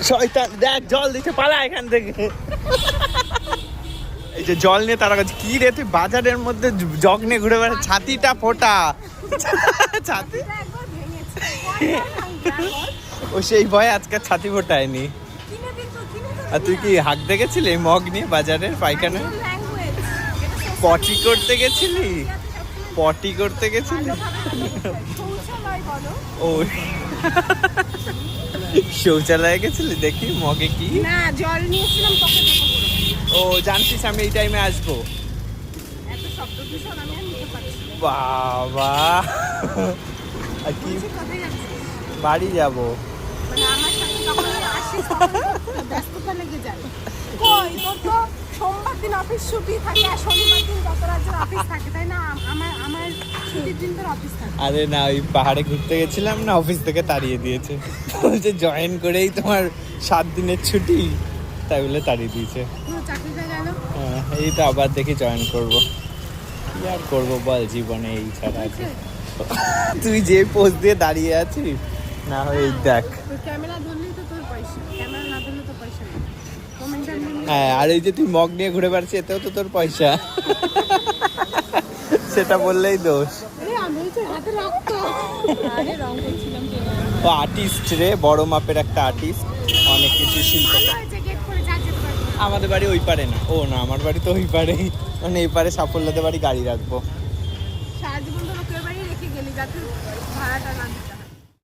শয়তান দেখ জল দিতে পালা এখান থেকে। এই যে জল নিয়ে তারা কাছে কি রে তুই বাজারের মধ্যে জগ নিয়ে ঘুরে বেড়া, ছাতিটা ফোটা ছাতি। ও সেই ভয় আজকে ছাতি ফোটায়নি। আর তুই কি হাঁক দেখেছিলি মগ নিয়ে বাজারের পায়খানা? পটি করতে গেছিলি? পটি করতে গেছিলি? ও শৌচালয়ে গেছিলি? দেখি মগে কি না জল নিয়েছিলাম পকেটে। ও জানতিস আমি এই টাইমে আসবো? এত শব্দ দূষণ আমি আর নিতে পারছি না। বাবা আর কি কোথায় যাচ্ছিস? বাড়ি যাব। মানে আমার সাথে যখন আসিস তখন ব্যস্ততা লেগে যায়। কই তোর তো সোমবার দিন অফিস ছুটি থাকে আর শনিবার দিন যত রাজ্যের অফিস থাকে, তাই না? আমার ছুটির দিন তোর অফিস থাকে। আরে না ওই পাহাড়ে ঘুরতে গেছিলাম না, অফিস থেকে তাড়িয়ে দিয়েছে। বলছে জয়েন করেই তোমার 7 দিনের ছুটি, তাই বলে তাড়িয়ে দিয়েছে। পুরো চাকরিটা গেল। হ্যাঁ এই তো আবার দেখি জয়েন করব। কি আর করবো বল, জীবনে এই ছাড়া আছে। তুই যে পোজ দিয়ে দাঁড়িয়ে আছিস না হয় এই দেখ। ক্যামেরা ধরলেই তো তোর পয়সা, ক্যামেরা না ধরলে তো পয়সা নেই। কমেন্টার হ্যাঁ আর এই যে তুই মগ নিয়ে ঘুরে বেড়াচ্ছিস এতেও তো তোর পয়সা। সেটা বললেই দোষ। আমি তো হাতে রাখতো। আরে রং করছিলাম। ও আর্টিস্ট রে, বড় মাপের একটা আর্টিস্ট, অনেক কিছু শিল্প। আমাদের বাড়ি ওই পারে না। ও না আমার বাড়ি তো ওই পারেই, মানে এই পারে সাফল্যদের বাড়ি গাড়ি রাখবো। সারা জীবন তো লোকের বাড়ি রেখে গেলি যাতে ভাড়াটা না দিতে